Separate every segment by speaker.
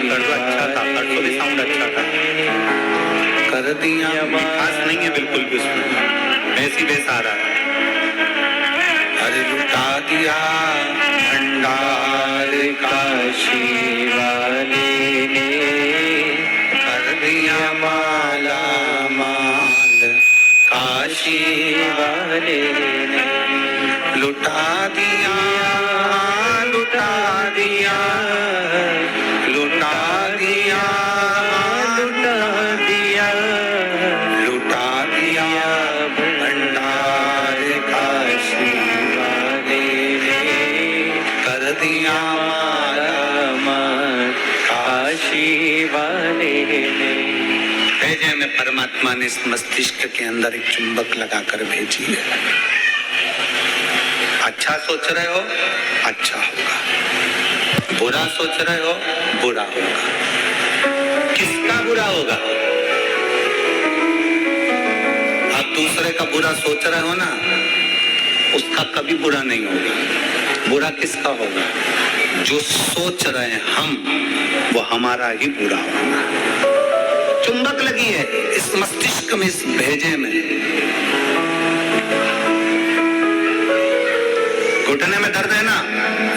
Speaker 1: कर दो, अच्छा था, परसों भी साउंड अच्छा था। कर दिया, खास नहीं है बिल्कुल भी उसमें, वैसी बेस आ रहा है। अरे लुटा दिया भंडार काशी वाले ने, कर दिया माला माल काशी वाले ने, लुटा दिया लुटा दिया लुटा दिया लुटा दिया लुटा दिया भंडार काशी वाले ने, कर दिया माला माल काशी वाले ने। भेजे में परमात्मा ने इस मस्तिष्क के अंदर एक चुंबक लगाकर भेजी है। अच्छा सोच रहे हो, अच्छा होगा, बुरा सोच रहे हो, बुरा होगा। किसका बुरा होगा? आप दूसरे का बुरा सोच रहे हो ना, उसका कभी बुरा नहीं होगा। बुरा किसका होगा? जो सोच रहे हैं हम, वो हमारा ही बुरा होगा। चुंबक लगी है इस मस्तिष्क में, इस भेजे में। घुटने में दर्द है ना,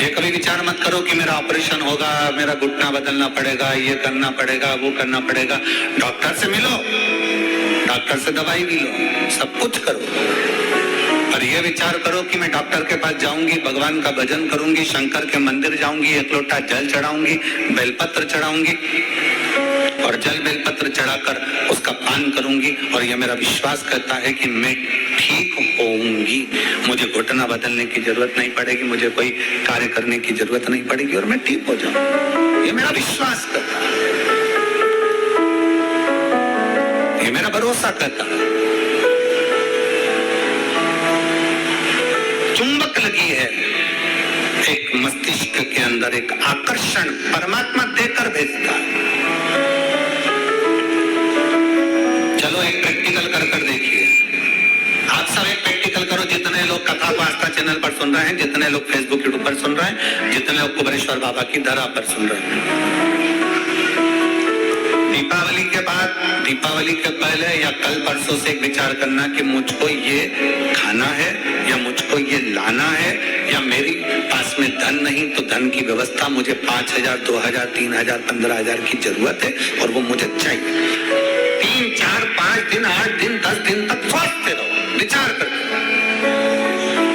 Speaker 1: ये कभी विचार मत करो कि मेरा ऑपरेशन होगा, मेरा घुटना बदलना पड़ेगा, ये करना पड़ेगा, वो करना पड़ेगा। डॉक्टर से मिलो, डॉक्टर से दवाई भी लो, सब कुछ करो। और ये विचार करो कि मैं डॉक्टर के पास जाऊंगी, भगवान का भजन करूंगी, शंकर के मंदिर जाऊंगी, एक लोटा जल चढ़ाऊंगी, बेलपत्र चढ़ाऊंगी और जल बेलपत्र चढ़ाकर उसका पान करूंगी, और यह मेरा विश्वास करता है कि मैं ठीक होऊंगी। मुझे घुटना बदलने की जरूरत नहीं पड़ेगी, मुझे कोई कार्य करने की जरूरत नहीं पड़ेगी और मैं ठीक हो जाऊंगा। ये मेरा विश्वास करता है, ये मेरा भरोसा करता है। चुंबक लगी है एक मस्तिष्क के अंदर, एक आकर्षण परमात्मा देकर भेजता है। चलो एक प्रैक्टिकल कर देखिए। आप सब एक प्रैक्टिकल करो, जितने लोग कथा को आस्था चैनल पर सुन रहे हैं, जितने लोग फेसबुक यूट्यूब पर सुन रहे हैं, जितने लोग कुबेरेश्वर बाबा की धरा पर सुन रहे हैं। दीपावली के बाद, दीपावली के पहले या कल परसों से एक विचार करना कि मुझको ये खाना है या मुझको ये लाना है, या मेरी पास में धन नहीं तो धन की व्यवस्था, मुझे 5,000 2,000 3,000 15,000 की जरूरत है और वो मुझे चाहिए। 3 4 5 दिन 8 दिन 10 दिन तक सोचते रहो, विचार करते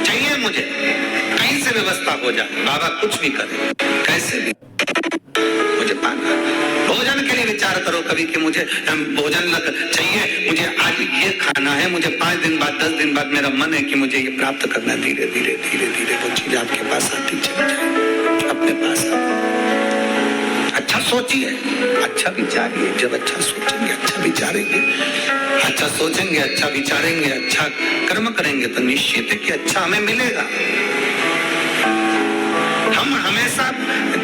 Speaker 1: चाहिए मुझे, कहीं से व्यवस्था हो जाए, बाबा कुछ भी करे, कैसे भी मुझे पाना। भोजन के लिए विचार करो कभी कि मुझे भोजन लग चाहिए, मुझे आज ये खाना है, मुझे 5 दिन बाद 10 दिन बाद मेरा मन है कि मुझे ये प्राप्त करना। धीरे धीरे धीरे धीरे वो चीज आपके पास आती चली जाए, अपने पास अच्छा सोचिए, अच्छा विचारिए। जब अच्छा सोचेंगे, अच्छा विचारेंगे, अच्छा सोचेंगे, अच्छा विचारेंगे, अच्छा कर्म करेंगे तो निश्चित है कि अच्छा हमें मिलेगा। हम हमेशा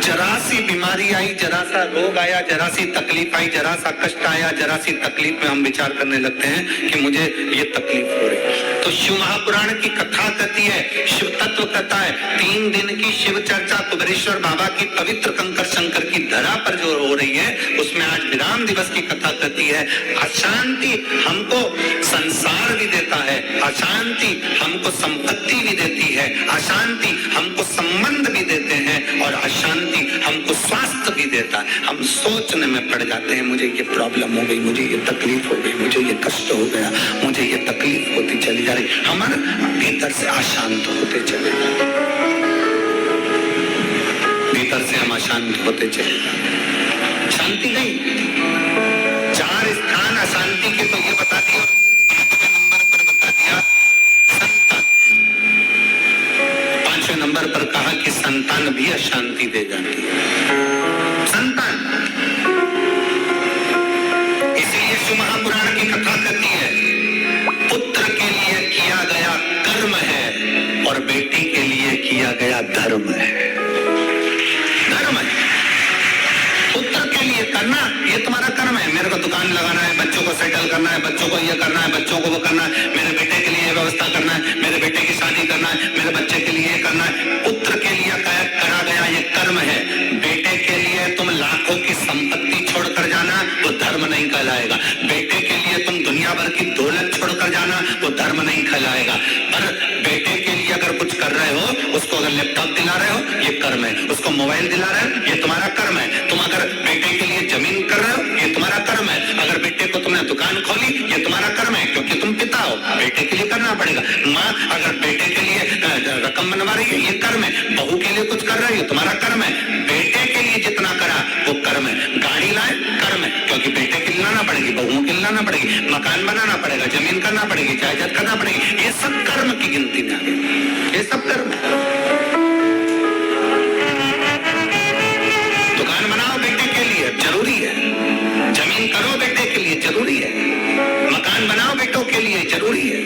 Speaker 1: जरा सी बीमारी आई, जरा सा रोग आया, जरा सी तकलीफ आई, जरा सा कष्ट आया, जरा सी तकलीफ में हम विचार करने लगते हैं कि मुझे ये तकलीफ हो रही। तो शिव महापुराण की कथा कहती है, शिव तत्व कथा है, 3 दिन की शिव चर्चा कुबेरेश्वर बाबा की पवित्र कंकर शंकर की धरा पर जो हो रही है, उसमें आज विराम दिवस की कथा कहती है। अशांति हमको संसार भी देता है, अशांति हमको संपत्ति भी देती है, अशांति हमको संबंध भी देते हैं और अशांति हमको स्वास्थ्य भी देता है। हम सोचने में पड़ जाते हैं, मुझे ये प्रॉब्लम हो गई, मुझे ये तकलीफ हो गई, मुझे ये कष्ट हो गया, मुझे ये तकलीफ होती चली जा रही, हमारे भीतर से अशांत होते चले जाते, भीतर से हम अशांत होते चले जाते। शांति नहीं, 4 स्थान अशांति के तो ये बता दिया, 5वें नंबर पर बता दिया संतान। 5वें नंबर पर कहा कि संतान भी अशांति दे जाती है। संतान, इसीलिए शिव महापुराण की कथा कहती है, पुत्र के लिए किया गया कर्म है और बेटी के लिए किया गया धर्म है। धर्म है, पुत्र के लिए करना ये तुम्हारा कर्म है। मेरे को दुकान लगाना है, बच्चों को सेटल करना है, बच्चों को ये करना है, बच्चों को वो करना है, मेरे बेटे के लिए व्यवस्था करना है, मेरे बेटे की शादी करना है, मेरे बच्चे के लिए ये करना है। पुत्र के लिए करा गया ये कर्म है। बेटे के लिए तुम लाखों की संपत्ति खिलाना वो धर्म नहीं खिलाएगा। पर बेटे के लिए अगर कुछ कर रहे हो, उसको अगर लैपटॉप दिला रहे हो, ये कर्म है। उसको मोबाइल दिला रहे हो, ये तुम्हारा कर्म है। तुम अगर बेटे के लिए जमीन कर रहे हो, ये तुम्हारा कर्म है। अगर बेटे को तुमने दुकान खोली, ये तुम्हारा कर्म है, क्योंकि तुम पिता हो, बेटे के लिए करना पड़ेगा। माँ अगर बेटे के लिए रकम बनवा रही है, ये कर्म है। बहू के लिए कुछ कर रही है, तुम्हारा कर्म है। बेटे के लिए जितना करा वो कर्म है। गाड़ी लाए, कर्म है, क्योंकि बेटे के लिए लाना पड़ेगी, बहुओं के लिए लाना पड़ेगी, मकान बनाना पड़ेगा, जमीन करना पड़ेगी, जायदाद करना पड़ेगी। ये सब कर्म की गिनती में आ गए, ये सब कर्म। दुकान बनाओ बेटे के लिए, जरूरी है। जमीन करो बेटे के लिए, जरूरी है। मकान बनाओ बेटों के लिए, जरूरी है।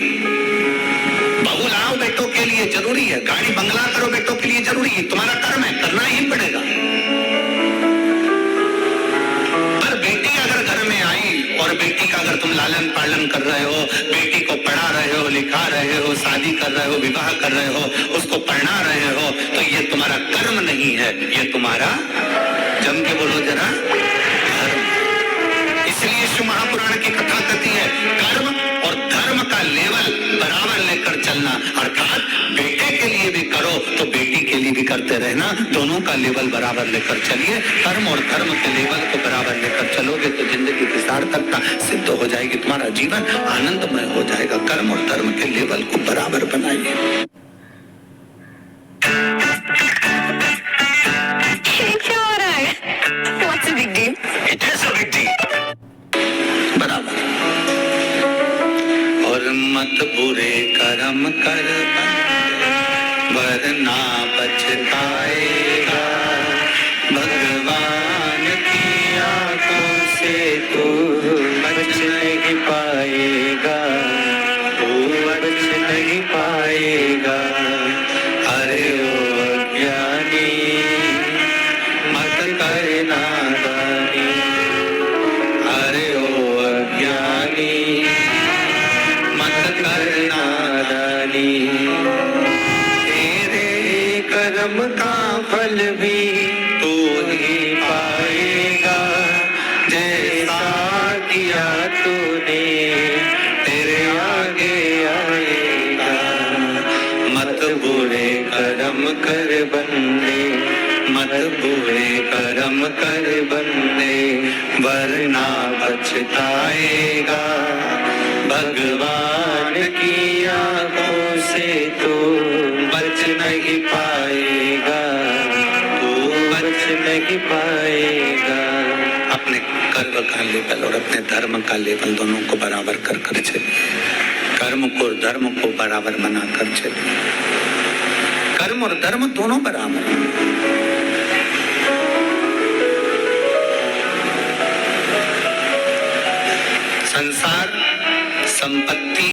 Speaker 1: बहू लाओ बेटों के लिए, जरूरी है। गाड़ी बंगला करो बेटों के लिए, जरूरी है। तुम्हारा कर्म है, करना ही पड़ेगा। पर बेटी अगर घर में आई और बेटी का अगर तुम लालन पालन कर रहे हो, बेटी को पढ़ा रहे हो, लिखा रहे हो, शादी कर रहे हो, विवाह कर रहे हो, उसको पढ़ा रहे हो, तो ये तुम्हारा कर्म नहीं है, ये तुम्हारा, जम के बोलो जरा, धर्म। इसलिए शिव महापुराण की कथा कहती है कर्म और धर्म का लेवल बराबर लेकर चलना। अर्थात बेटे के लिए भी करो तो बेटी के लिए भी करते रहना, दोनों का लेवल बराबर लेकर चलिए। कर्म और धर्म के लेवल को बराबर लेकर चलोगे तो जिंदगी की सार्थकता सिद्ध हो जाएगी, तुम्हारा जीवन आनंदमय हो जाएगा। कर्म और धर्म के लेवल को बराबर बनाइए।
Speaker 2: What's a big deal?
Speaker 1: It is a big deal. बराबर। और मत बुरे कर्म कर वरना पछताएगा, भगवान की आंखों से तू बच नहीं पाएगा, तू बच नहीं पाएगा। अरे ओ अज्ञानी मत कर नादानी, अरे ओ अज्ञानी मत कर नादानी। तेरे कर्म का फल भी तू ही पाएगा, जैसा किया तूने तेरे आगे आएगा। मत बुरे कर्म कर बंदे, मत बुरे कर्म कर बंदे, वरना पछताएगा, भगवान की आंखों से तू बच नहीं पाएगा, तू बच नहीं पाएगा। अपने कर्म का लेवल और अपने धर्म का लेवल दोनों को बराबर कर कर चलिए। कर्म को धर्म को बराबर बनाकर चलिए। कर्म और धर्म दोनों बराबर हैं। संसार, संपत्ति,